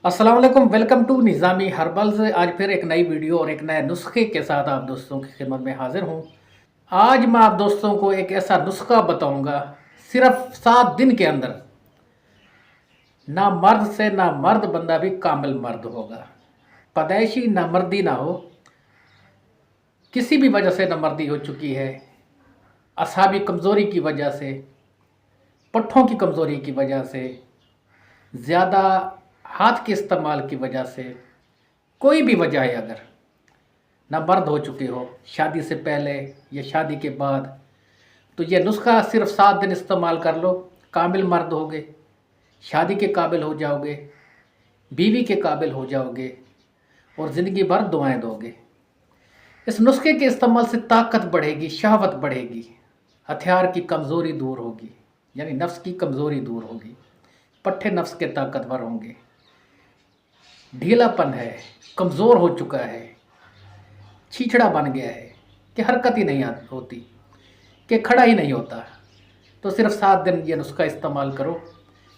अस्सलाम वालेकुम, welcome to Nizami herbals. आज फिर एक नई वीडियो और एक नए नुस्खे के साथ आप दोस्तों की खिदमत में हाजिर हूँ। आज मैं आप दोस्तों को एक ऐसा नुस्खा बताऊंगा, सिर्फ 7 दिन के अंदर ना मर्द से ना मर्द बंदा भी कामिल मर्द होगा। पैदाइशी नामर्दी ना हो, किसी भी वजह से नामर्दी हो चुकी है, असाबी कमज़ोरी की वजह से, पट्ठों की कमज़ोरी की वजह से, ज़्यादा हाथ के इस्तेमाल की वजह से, कोई भी वजह है, अगर ना मर्द हो चुके हो शादी से पहले या शादी के बाद, तो ये नुस्खा सिर्फ 7 दिन इस्तेमाल कर लो, कामिल मर्द होगे, शादी के काबिल हो जाओगे, बीवी के काबिल हो जाओगे और ज़िंदगी भर दुआएं दोगे। इस नुस्खे के इस्तेमाल से ताकत बढ़ेगी, शहवत बढ़ेगी, हथियार की कमज़ोरी दूर होगी, यानी नफ्स की कमज़ोरी दूर होगी, पट्ठे नफ्स के ताकतवर होंगे। ढीलापन है, कमज़ोर हो चुका है, छीछड़ा बन गया है कि हरकत ही नहीं होती, कि खड़ा ही नहीं होता, तो सिर्फ 7 दिन ये नुस्खा इस्तेमाल करो,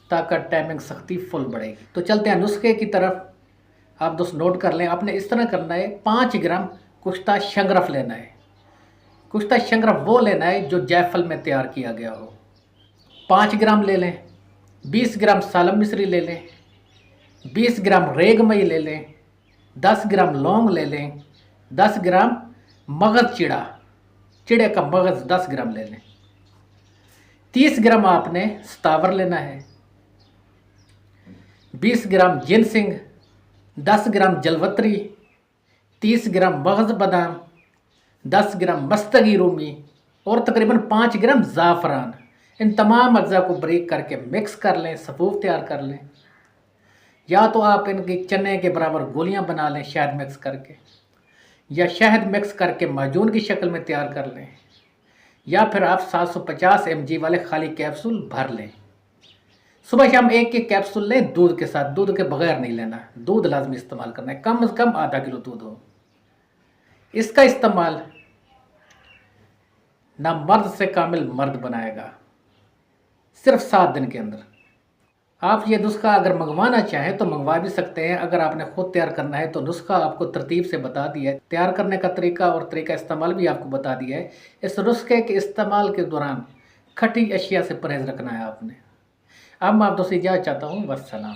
ताकत टाइमिंग सख्ती फुल बढ़ेगी। तो चलते हैं नुस्खे की तरफ। आप दोस्त नोट कर लें, आपने इस तरह करना है, 5 ग्राम कुश्ता शंगरफ लेना है। कुश्ता शंगरफ वो लेना है जो जायफल में तैयार किया गया हो। 5 ग्राम ले लें। 20 ग्राम सालम मिश्री ले लें। 20 ग्राम रेगमई ले लें। 10 ग्राम लौंग ले लें। 10 ग्राम मगज़ चिड़े का मगज़ 10 ग्राम ले लें। 30 ग्राम आपने सतावर लेना है। 20 ग्राम जिनसिंग, 10 ग्राम जलवत्री, 30 ग्राम मगज़ बादाम, 10 ग्राम मस्तगी रूमी और तकरीबन 5 ग्राम ज़ाफ़रान। इन तमाम अज्जा को ब्रेक करके मिक्स कर लें, सफ़ूफ तैयार कर लें, या तो आप इनकी चने के बराबर गोलियां बना लें शहद मिक्स करके, या शहद मिक्स करके माजून की शक्ल में तैयार कर लें, या फिर आप 750 mg वाले खाली कैप्सूल भर लें। सुबह शाम एक एक कैप्सूल लें दूध के साथ, दूध के बगैर नहीं लेना, दूध लाजमी इस्तेमाल करना है, कम से कम आधा किलो दूध हो। इसका इस्तेमाल ना मर्द से कामिल मर्द बनाएगा, सिर्फ 7 दिन के अंदर। आप ये नुस्खा अगर मंगवाना चाहें तो मंगवा भी सकते हैं। अगर आपने खुद तैयार करना है तो नुस्खा आपको तरतीब से बता दिया है, तैयार करने का तरीका और तरीका इस्तेमाल भी आपको बता दिया है। इस नुस्खे के इस्तेमाल के दौरान खट्टी अशिया से परहेज़ रखना है आपने। अब मैं आप दोस्तों इजाज़त चाहता हूँ। वस्सलाम।